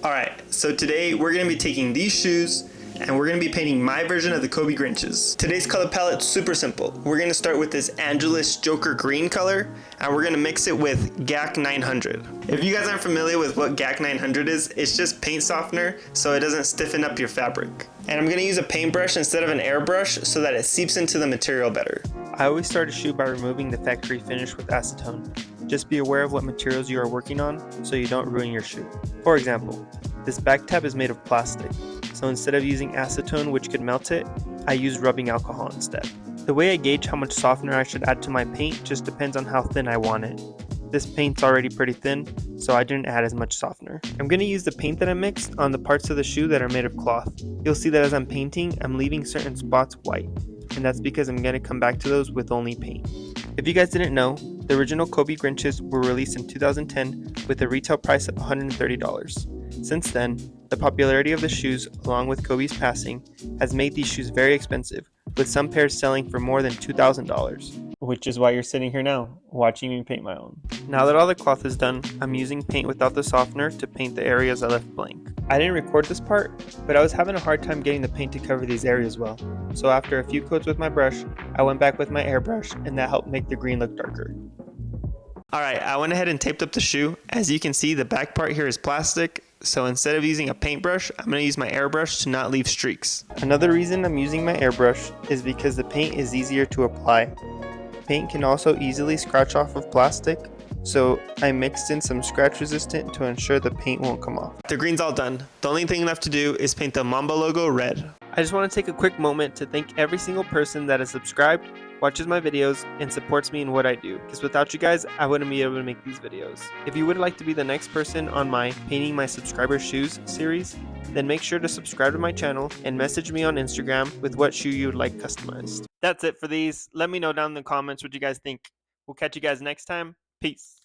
Alright, so today we're going to be taking these shoes and we're going to be painting my version of the Kobe Grinches. Today's color palette's super simple. We're going to start with this Angelus Joker green color and we're going to mix it with GAC 900. If you guys aren't familiar with what GAC 900 is, it's just paint softener so it doesn't stiffen up your fabric. And I'm going to use a paintbrush instead of an airbrush so that it seeps into the material better. I always start a shoe by removing the factory finish with acetone. Just be aware of what materials you are working on so you don't ruin your shoe. For example, this back tab is made of plastic, so instead of using acetone which could melt it, I use rubbing alcohol instead. The way I gauge how much softener I should add to my paint just depends on how thin I want it. This paint's already pretty thin, so I didn't add as much softener. I'm going to use the paint that I mixed on the parts of the shoe that are made of cloth. You'll see that as I'm painting, I'm leaving certain spots white, and that's because I'm going to come back to those with only paint. If you guys didn't know, the original Kobe Grinches were released in 2010 with a retail price of $130. Since then, the popularity of the shoes, along with Kobe's passing, has made these shoes very expensive, with some pairs selling for more than $2,000. Which is why you're sitting here now, watching me paint my own. Now that all the cloth is done, I'm using paint without the softener to paint the areas I left blank. I didn't record this part, but I was having a hard time getting the paint to cover these areas well. So after a few coats with my brush, I went back with my airbrush and that helped make the green look darker. Alright, I went ahead and taped up the shoe. As you can see, the back part here is plastic, so instead of using a paintbrush, I'm going to use my airbrush to not leave streaks. Another reason I'm using my airbrush is because the paint is easier to apply. Paint can also easily scratch off of plastic, so I mixed in some scratch resistant to ensure the paint won't come off. The green's all done. The only thing left to do is paint the Mamba logo red. I just want to take a quick moment to thank every single person that has subscribed, watches my videos, and supports me in what I do, because without you guys, I wouldn't be able to make these videos. If you would like to be the next person on my Painting My Subscriber Shoes series, then make sure to subscribe to my channel and message me on Instagram with what shoe you would like customized. That's it for these. Let me know down in the comments what you guys think. We'll catch you guys next time. Peace.